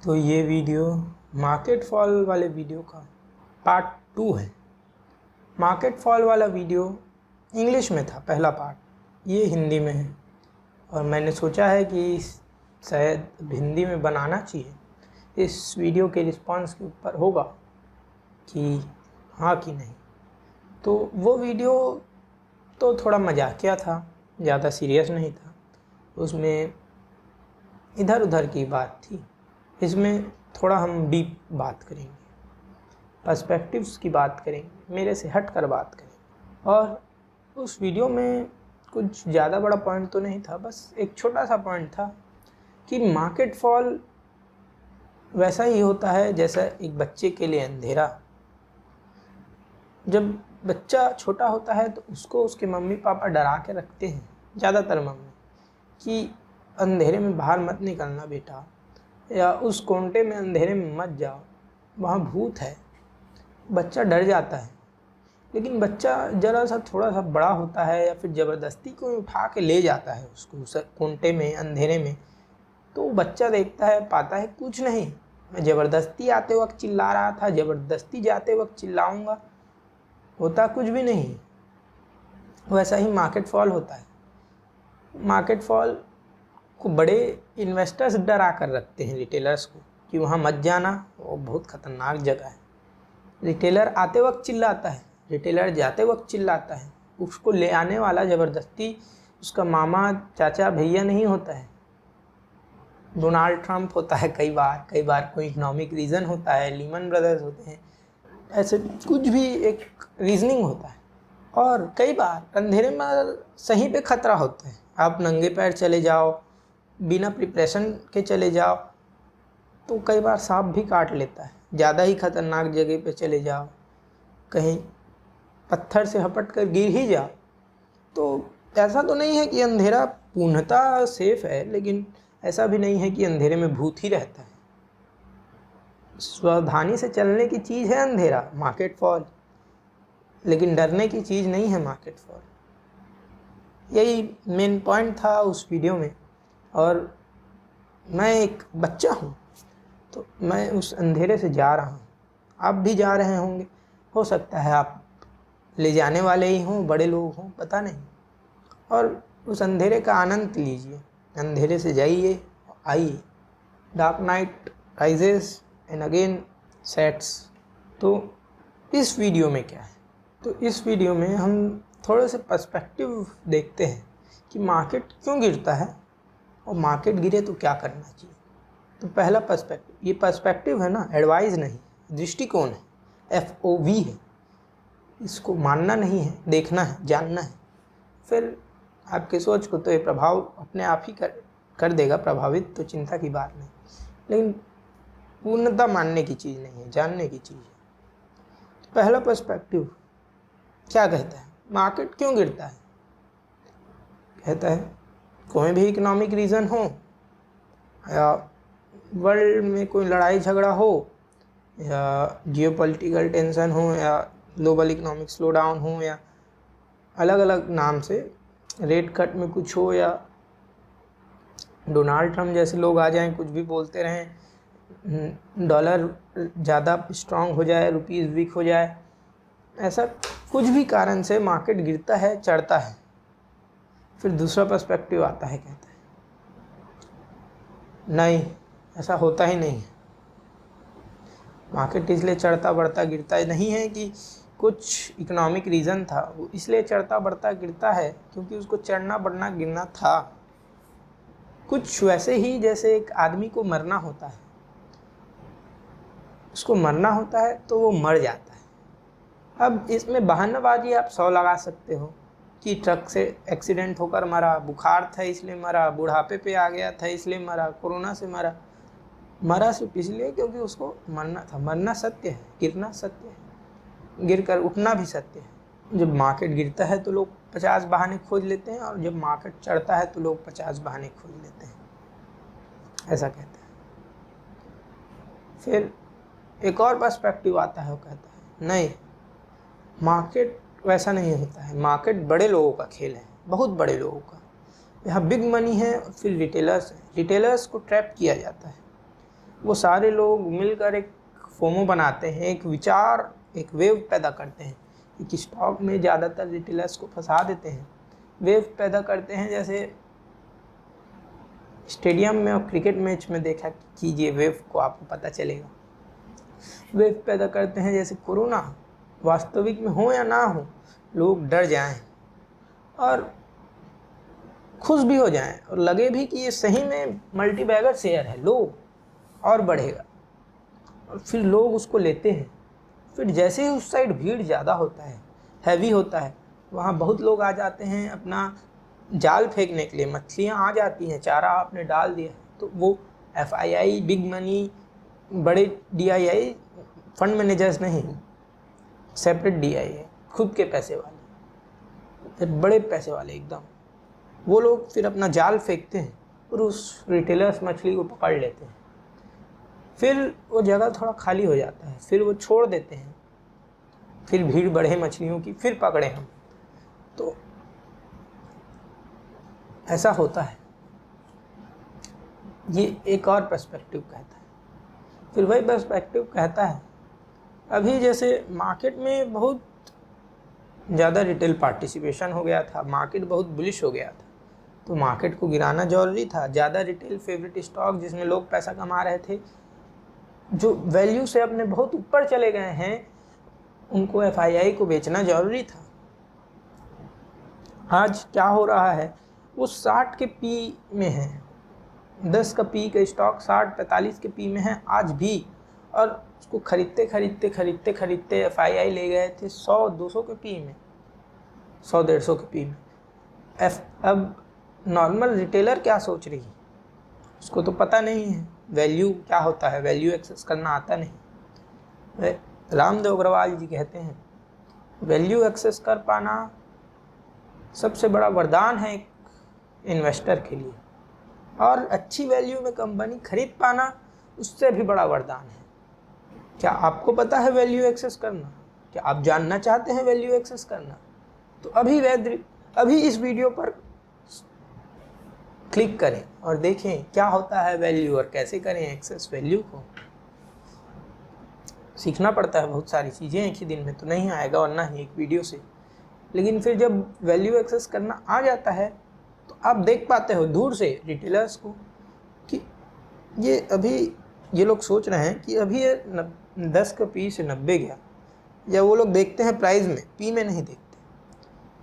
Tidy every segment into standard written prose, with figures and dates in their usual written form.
तो ये video market fall वाले वीडियो का पार्ट 2 है। मार्केट फॉल वाला वीडियो इंग्लिश में था, पहला पार्ट, ये हिंदी में है और मैंने सोचा है कि शायद हिंदी में बनाना चाहिए। इस वीडियो के रिस्पांस के ऊपर होगा कि हाँ कि नहीं। तो वो वीडियो तो थोड़ा मजाकिया था, ज़्यादा सीरियस नहीं था, उसमें इधर उधर की बात थी। इसमें थोड़ा हम डीप बात करेंगे, पर्सपेक्टिव्स की बात करेंगे, मेरे से हट कर बात करेंगे। और उस वीडियो में कुछ ज़्यादा बड़ा पॉइंट तो नहीं था, बस एक छोटा सा पॉइंट था कि मार्केट फॉल वैसा ही होता है जैसा एक बच्चे के लिए अंधेरा। जब बच्चा छोटा होता है तो उसको उसके मम्मी पापा डरा के रखते हैं, ज़्यादातर मम्मी, कि अंधेरे में बाहर मत निकलना बेटा, या उस कोंटे में अंधेरे में मत जाओ, वहाँ भूत है। बच्चा डर जाता है। लेकिन बच्चा ज़रा सा थोड़ा सा बड़ा होता है या फिर ज़बरदस्ती कोई उठा के ले जाता है उसको उस कोंटे में, अंधेरे में, तो बच्चा देखता है, पाता है कुछ नहीं, मैं ज़बरदस्ती आते वक्त चिल्ला रहा था, ज़बरदस्ती जाते वक्त चिल्लाऊंगा, होता कुछ भी नहीं। वैसा ही मार्केट फॉल होता है। मार्केट फॉल को बड़े इन्वेस्टर्स डरा कर रखते हैं रिटेलर्स को कि वहाँ मत जाना, वो बहुत ख़तरनाक जगह है। रिटेलर आते वक्त चिल्लाता है, रिटेलर जाते वक्त चिल्लाता है। उसको ले आने वाला ज़बरदस्ती उसका मामा, चाचा, भैया नहीं होता है, डोनाल्ड ट्रंप होता है कई बार कोई इकोनॉमिक रीज़न होता है, लीमन ब्रदर्स होते हैं, ऐसे कुछ भी एक रीजनिंग होता है। और कई बार अंधेरे में सही पे ख़तरा होता है। आप नंगे पैर चले जाओ, बिना प्रिपरेशन के चले जाओ, तो कई बार सांप भी काट लेता है। ज़्यादा ही ख़तरनाक जगह पे चले जाओ, कहीं पत्थर से हपट कर गिर ही जाओ, तो ऐसा तो नहीं है कि अंधेरा पूर्णतः सेफ है, लेकिन ऐसा भी नहीं है कि अंधेरे में भूत ही रहता है। सावधानी से चलने की चीज़ है अंधेरा, मार्केट फॉल, लेकिन डरने की चीज़ नहीं है मार्केट फॉल। यही मेन पॉइंट था उस वीडियो में। और मैं एक बच्चा हूँ, तो मैं उस अंधेरे से जा रहा हूँ, आप भी जा रहे होंगे, हो सकता है आप ले जाने वाले ही हों, बड़े लोग हों, पता नहीं। और उस अंधेरे का आनंद लीजिए, अंधेरे से जाइए, आइए। Dark night rises and again sets. तो इस वीडियो में क्या है, तो इस वीडियो में हम थोड़े से पर्सपेक्टिव देखते हैं कि मार्केट क्यों गिरता है और मार्केट गिरे तो क्या करना चाहिए। तो पहला पर्सपेक्टिव, ये पर्सपेक्टिव है ना, एडवाइस नहीं, दृष्टिकोण है, FOV है। इसको मानना नहीं है, देखना है, जानना है। फिर आपके सोच को तो ये प्रभाव अपने आप ही कर देगा प्रभावित, तो चिंता की बात नहीं। लेकिन पूर्णतः मानने की चीज़ नहीं है, जानने की चीज़ है। तो पहला पर्सपेक्टिव क्या कहता है, मार्केट क्यों गिरता है? कहता है कोई भी इकोनॉमिक रीज़न हो, या वर्ल्ड में कोई लड़ाई झगड़ा हो, या जियोपॉलिटिकल टेंशन हो, या ग्लोबल इकोनॉमिक स्लो डाउन हो, या अलग अलग नाम से रेट कट में कुछ हो, या डोनाल्ड ट्रंप जैसे लोग आ जाएं, कुछ भी बोलते रहें, डॉलर ज़्यादा स्ट्रांग हो जाए, रुपीज़ वीक हो जाए, ऐसा कुछ भी कारण से मार्केट गिरता है, चढ़ता है। फिर दूसरा पर्सपेक्टिव आता है, कहता है नहीं, ऐसा होता ही नहीं है। मार्केट इसलिए चढ़ता बढ़ता गिरता नहीं है कि कुछ इकोनॉमिक रीज़न था, वो इसलिए चढ़ता बढ़ता गिरता है क्योंकि उसको चढ़ना बढ़ना गिरना था। कुछ वैसे ही जैसे एक आदमी को मरना होता है, उसको मरना होता है तो वो मर जाता है। अब इसमें बहानाबाजी आप 100 लगा सकते हो कि ट्रक से एक्सीडेंट होकर मरा, बुखार था इसलिए मरा, बुढ़ापे पे आ गया था इसलिए मरा, कोरोना से मरा। मरा सिर्फ इसलिए क्योंकि उसको मरना था। मरना सत्य है, गिरना सत्य है, गिर कर उठना भी सत्य है। जब मार्केट गिरता है तो लोग 50 बहाने खोज लेते हैं, और जब मार्केट चढ़ता है तो लोग 50 बहाने खोज लेते हैं, ऐसा कहता है। फिर एक और पर्सपेक्टिव आता है, वो कहता है नहीं, मार्केट वैसा नहीं होता है, मार्केट बड़े लोगों का खेल है, बहुत बड़े लोगों का। यहाँ बिग मनी है, फिर रिटेलर्स हैं, रिटेलर्स को ट्रैप किया जाता है। वो सारे लोग मिलकर एक फोमो बनाते हैं, एक विचार, एक वेव पैदा करते हैं। एक स्टॉक में ज़्यादातर रिटेलर्स को फंसा देते हैं, वेव पैदा करते हैं। जैसे स्टेडियम में और क्रिकेट मैच में देखा कीजिए, वेव को आपको पता चलेगा। वेव पैदा करते हैं, जैसे कोरोना वास्तविक में हो या ना हो, लोग डर जाएं और खुश भी हो जाएं और लगे भी कि ये सही में मल्टीबैगर शेयर है, लो और बढ़ेगा, और फिर लोग उसको लेते हैं। फिर जैसे ही उस साइड भीड़ ज़्यादा होता है, हैवी होता है, वहाँ बहुत लोग आ जाते हैं अपना जाल फेंकने के लिए। मछलियाँ आ जाती हैं, चारा आपने डाल दिया है, तो वो FII, बिग मनी, बड़े DII, फंड मैनेजर्स नहीं, सेपरेट DI है, खुद के पैसे वाले, बड़े पैसे वाले एकदम, वो लोग फिर अपना जाल फेंकते हैं और उस रिटेलर्स मछली को पकड़ लेते हैं। फिर वो जगह थोड़ा खाली हो जाता है, फिर वो छोड़ देते हैं, फिर भीड़ बढ़े मछलियों की, फिर पकड़े हम। तो ऐसा होता है। ये एक और पर्सपेक्टिव कहता है। फिर वही पर्सपेक्टिव कहता है, अभी जैसे मार्केट में बहुत ज़्यादा रिटेल पार्टिसिपेशन हो गया था, मार्केट बहुत बुलिश हो गया था, तो मार्केट को गिराना जरूरी था। ज़्यादा रिटेल फेवरेट स्टॉक जिसमें लोग पैसा कमा रहे थे, जो वैल्यू से अपने बहुत ऊपर चले गए हैं, उनको FII को बेचना जरूरी था। आज क्या हो रहा है, वो 60 के पी में है, 10 का पी का स्टॉक 60-45 के पी में है आज भी, और उसको खरीदते FII ले गए थे 100-200 के पी में, 100-150 के पी में। अब नॉर्मल रिटेलर क्या सोच रही है, उसको तो पता नहीं है वैल्यू क्या होता है, वैल्यू एक्सेस करना आता नहीं। रामदेव अग्रवाल जी कहते हैं, वैल्यू एक्सेस कर पाना सबसे बड़ा वरदान है एक इन्वेस्टर के लिए, और अच्छी वैल्यू में कंपनी खरीद पाना उससे भी बड़ा वरदान है। क्या आपको पता है वैल्यू एक्सेस करना? क्या आप जानना चाहते हैं वैल्यू एक्सेस करना? तो अभी इस वीडियो पर क्लिक करें और देखें क्या होता है वैल्यू और कैसे करें एक्सेस वैल्यू को। सीखना पड़ता है बहुत सारी चीज़ें, एक ही दिन में तो नहीं आएगा, और ना ही एक वीडियो से। लेकिन फिर जब वैल्यू एक्सेस करना आ जाता है तो आप देख पाते हो दूर से रिटेलर्स को कि ये लोग सोच रहे हैं कि अभी ये 10 का पी से 90 गया, या वो लोग देखते हैं प्राइस में, पी में नहीं देखते।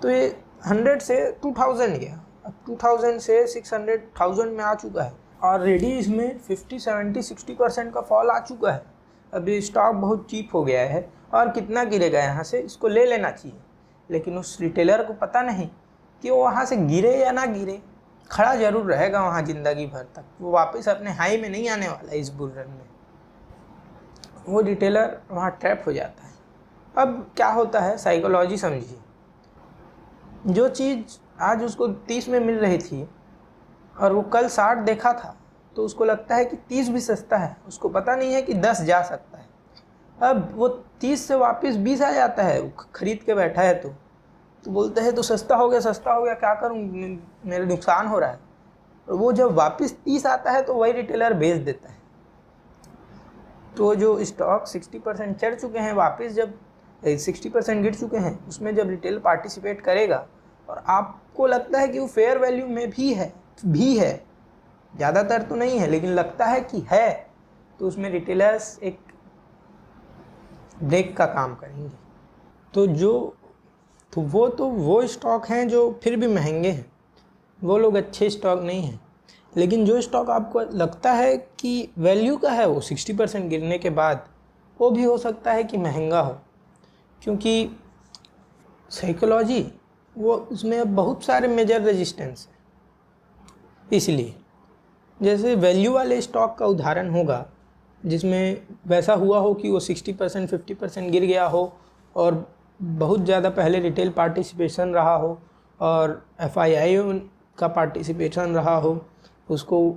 तो ये 100 से 2000 गया, अब 2000 से 600,000 में आ चुका है, और रेडी इसमें 50-70-60% का फॉल आ चुका है। अभी स्टॉक बहुत चीप हो गया है और कितना गिरेगा यहाँ से, इसको ले लेना चाहिए। लेकिन उस रिटेलर को पता नहीं कि वो वहाँ से गिरे या ना गिरे, खड़ा जरूर रहेगा वहाँ ज़िंदगी भर तक, वो वापस अपने हाई में नहीं आने वाला इस बुल रन में। वो रिटेलर वहाँ ट्रैप हो जाता है। अब क्या होता है, साइकोलॉजी समझिए। जो चीज़ आज उसको 30 में मिल रही थी और वो कल 60 देखा था, तो उसको लगता है कि 30 भी सस्ता है, उसको पता नहीं है कि 10 जा सकता है। अब वो 30 से वापस 20 आ जाता है, वो खरीद के बैठा है, तो बोलते हैं तो सस्ता हो गया, क्या करूं, मेरे नुकसान हो रहा है। और वो जब वापस 30 आता है तो वही रिटेलर बेच देता है। तो जो स्टॉक 60% चढ़ चुके हैं, वापस जब 60% गिर चुके हैं, उसमें जब रिटेल पार्टिसिपेट करेगा और आपको लगता है कि वो फेयर वैल्यू में भी है, ज़्यादातर तो नहीं है लेकिन लगता है कि है, तो उसमें रिटेलर्स एक ब्रेक का काम करेंगे। तो वो स्टॉक हैं जो फिर भी महंगे हैं, वो लोग अच्छे स्टॉक नहीं हैं। लेकिन जो स्टॉक आपको लगता है कि वैल्यू का है, वो 60% गिरने के बाद वो भी हो सकता है कि महंगा हो, क्योंकि साइकोलॉजी वो उसमें अब बहुत सारे मेजर रेजिस्टेंस हैं। इसलिए जैसे वैल्यू वाले स्टॉक का उदाहरण होगा जिसमें वैसा हुआ हो कि वो 60% 50% गिर गया हो और बहुत ज़्यादा पहले रिटेल पार्टिसिपेशन रहा हो और FII का पार्टिसिपेशन रहा हो, उसको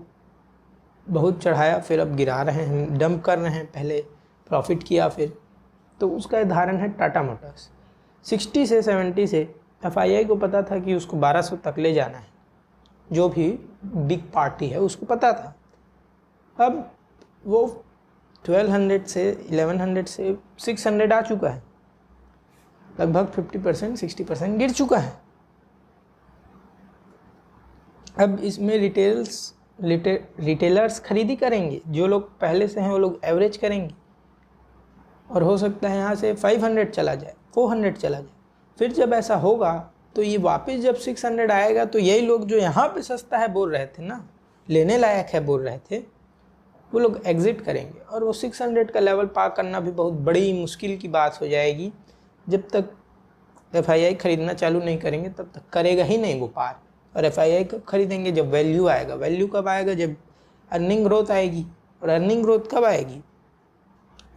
बहुत चढ़ाया फिर अब गिरा रहे हैं, डंप कर रहे हैं, पहले प्रॉफिट किया फिर। तो उसका उदाहरण है टाटा मोटर्स। 60 से 70 से FII को पता था कि उसको 1200 तक ले जाना है, जो भी बिग पार्टी है उसको पता था। अब वो 1200 से 1100 से 600 आ चुका है, लगभग 50% 60% गिर चुका है। अब इसमें रिटेलर्स खरीदी करेंगे, जो लोग पहले से हैं वो लोग एवरेज करेंगे, और हो सकता है यहाँ से 500 चला जाए, 400 चला जाए। फिर जब ऐसा होगा तो ये वापस जब 600 आएगा तो यही लोग जो यहाँ पे सस्ता है बोल रहे थे ना, लेने लायक है बोल रहे थे, वो लोग एग्जिट करेंगे, और वो 600 का लेवल पार करना भी बहुत बड़ी मुश्किल की बात हो जाएगी। जब तक FII खरीदना चालू नहीं करेंगे तब तक करेगा ही नहीं वो पार। और FII कब खरीदेंगे? जब वैल्यू आएगा। वैल्यू कब आएगा? जब अर्निंग ग्रोथ आएगी। और अर्निंग ग्रोथ कब आएगी?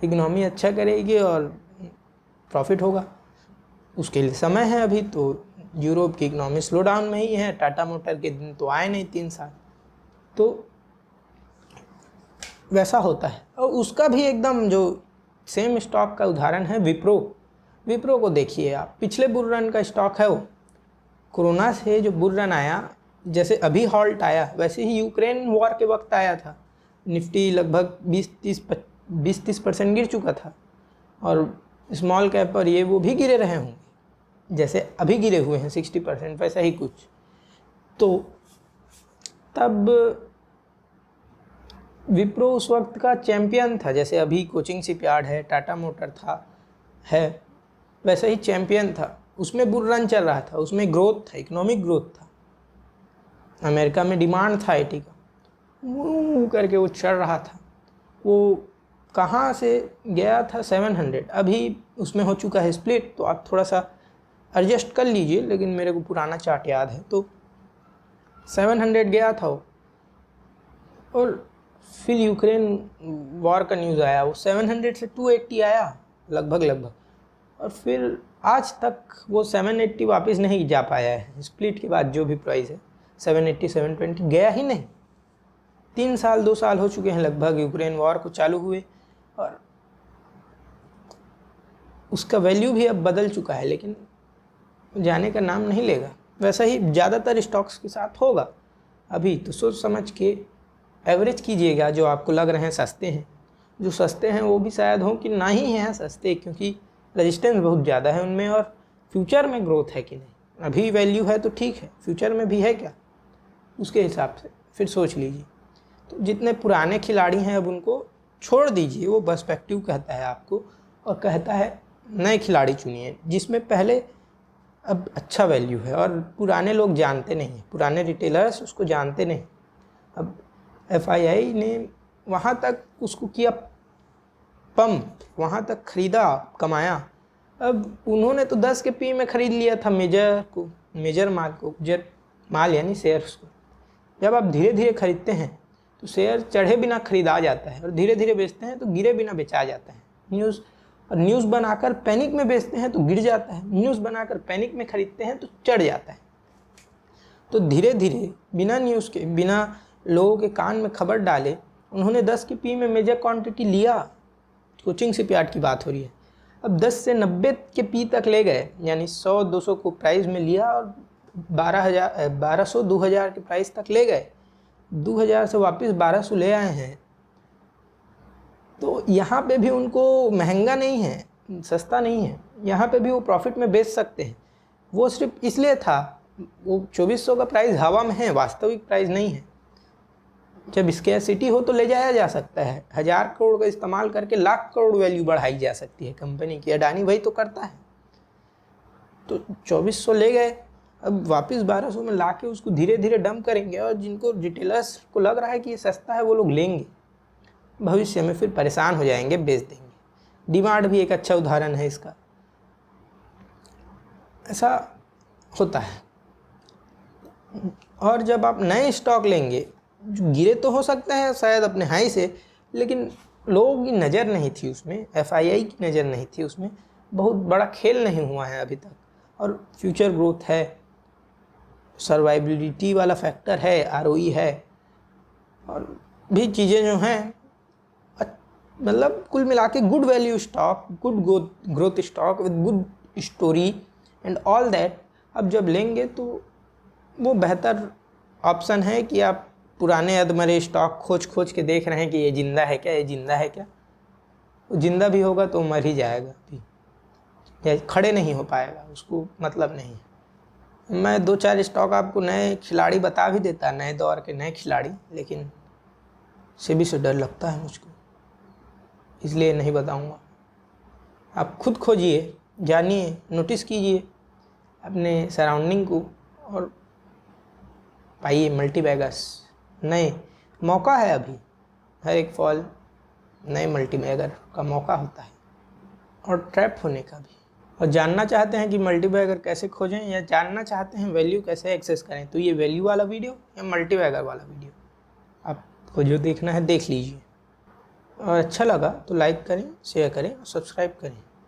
इकोनॉमी अच्छा करेगी और प्रॉफिट होगा। उसके लिए समय है अभी। तो यूरोप की इकोनॉमी स्लो डाउन में ही है, टाटा मोटर के दिन तो आए नहीं 3 साल, तो वैसा होता है। और उसका भी एकदम जो सेम स्टॉक का उदाहरण है विप्रो। विप्रो को देखिए आप, पिछले बुल रन का स्टॉक है वो। कोरोना से जो बुल रन आया, जैसे अभी हॉल्ट आया वैसे ही यूक्रेन वॉर के वक्त आया था। निफ्टी लगभग 20-30% गिर चुका था, और स्मॉल कैप और ये वो भी गिरे रहे होंगे, जैसे अभी गिरे हुए हैं 60%, वैसा ही कुछ। तो तब विप्रो उस वक्त का चैम्पियन था, जैसे अभी कोचिंग शिपयार्ड है, टाटा मोटर है, वैसा ही चैम्पियन था। उसमें बुल रन चल रहा था, उसमें ग्रोथ था, इकोनॉमिक ग्रोथ था, अमेरिका में डिमांड था IT का, वो करके वो चल रहा था। वो कहाँ से गया था? 700। अभी उसमें हो चुका है स्प्लिट, तो आप थोड़ा सा एडजस्ट कर लीजिए, लेकिन मेरे को पुराना चार्ट याद है। तो 700 गया था वो, और फिर यूक्रेन वॉर का न्यूज़ आया, वो 700 से 280 आया लगभग, और फिर आज तक वो 780 वापस नहीं जा पाया है। स्प्लिट के बाद जो भी प्राइस है 780 720 गया ही नहीं। 3 साल 2 साल हो चुके हैं लगभग यूक्रेन वॉर को चालू हुए, और उसका वैल्यू भी अब बदल चुका है, लेकिन जाने का नाम नहीं लेगा। वैसा ही ज़्यादातर स्टॉक्स के साथ होगा। अभी तो सोच समझ के एवरेज कीजिएगा। जो आपको लग रहे हैं सस्ते हैं, जो सस्ते हैं वो भी शायद हों कि ना ही हैं सस्ते, क्योंकि रेजिस्टेंस बहुत ज़्यादा है उनमें, और फ्यूचर में ग्रोथ है कि नहीं। अभी वैल्यू है तो ठीक है, फ्यूचर में भी है क्या, उसके हिसाब से फिर सोच लीजिए। तो जितने पुराने खिलाड़ी हैं अब उनको छोड़ दीजिए, वो पर्सपेक्टिव कहता है आपको, और कहता है नए खिलाड़ी चुनिए जिसमें पहले अब अच्छा वैल्यू है। और पुराने लोग जानते नहीं हैं, पुराने रिटेलर्स उसको जानते नहीं। अब FII ने वहाँ तक उसको किया पंप, वहाँ तक खरीदा, कमाया। अब उन्होंने तो 10 के P में ख़रीद लिया था मेजर माल को, माल यानी शेयर्स को। जब आप धीरे धीरे खरीदते हैं तो शेयर चढ़े बिना खरीदा जाता है, और धीरे धीरे बेचते हैं तो गिरे बिना बेचा जाता है। न्यूज़ बनाकर पैनिक में बेचते हैं तो गिर जाता है, न्यूज़ बनाकर पैनिक में खरीदते हैं तो चढ़ जाता है। तो धीरे धीरे बिना न्यूज़ के, बिना लोगों के कान में खबर डाले उन्होंने 10 के P में मेजर क्वांटिटी लिया। कोचिंग शिपयार्ड की बात हो रही है। अब 10 से 90 के P तक ले गए, यानी 100-200 को प्राइस में लिया, और 1200-2000 के प्राइस तक ले गए। 2000 से वापस 1200 ले आए हैं। तो यहाँ पे भी उनको महंगा नहीं है, सस्ता नहीं है, यहाँ पे भी वो प्रॉफिट में बेच सकते हैं। वो सिर्फ इसलिए था, वो 2400 का प्राइस हवा में है, वास्तविक प्राइस नहीं है। जब स्कैरसिटी हो तो ले जाया जा सकता है। 1000 करोड़ का इस्तेमाल करके लाख करोड़ वैल्यू बढ़ाई जा सकती है कंपनी की। अडानी वही तो करता है। तो 2400 ले गए, अब वापस 1200 में ला के उसको धीरे धीरे डंप करेंगे, और जिनको रिटेलर्स को लग रहा है कि ये सस्ता है वो लोग लेंगे, भविष्य में फिर परेशान हो जाएंगे, बेच देंगे। डिमांड भी एक अच्छा उदाहरण है इसका। ऐसा होता है। और जब आप नए स्टॉक लेंगे, जो गिरे तो हो सकते हैं शायद अपने हाई से, लेकिन लोगों की नज़र नहीं थी उसमें, FII की नज़र नहीं थी उसमें, बहुत बड़ा खेल नहीं हुआ है अभी तक, और फ्यूचर ग्रोथ है, सर्वाइबिलिटी वाला फैक्टर है, ROE है, और भी चीज़ें जो हैं, मतलब कुल मिला के good value stock, good growth stock with good story and all that. अब जब लेंगे तो वो बेहतर ऑप्शन है कि आप पुराने अधमरे स्टॉक खोज खोज के देख रहे हैं कि ये ज़िंदा है क्या, ये ज़िंदा है क्या। ज़िंदा भी होगा तो मर ही जाएगा भी, या खड़े नहीं हो पाएगा, उसको मतलब नहीं है। मैं 2-4 स्टॉक आपको नए खिलाड़ी बता भी देता, नए दौर के नए खिलाड़ी, लेकिन सेबी से डर लगता है मुझको, इसलिए नहीं बताऊंगा। आप खुद खोजिए, जानिए, नोटिस कीजिए अपने सराउंडिंग को और पाइए मल्टीबैगर्स। नए मौका है अभी, हर एक फॉल नए मल्टीबैगर का मौका होता है, और ट्रैप होने का भी। और जानना चाहते हैं कि मल्टीबैगर कैसे खोजें, या जानना चाहते हैं वैल्यू कैसे एक्सेस करें, तो ये वैल्यू वाला वीडियो या मल्टीबैगर वाला वीडियो आपको जो देखना है देख लीजिए। और अच्छा लगा तो लाइक करें, शेयर करें और सब्सक्राइब करें।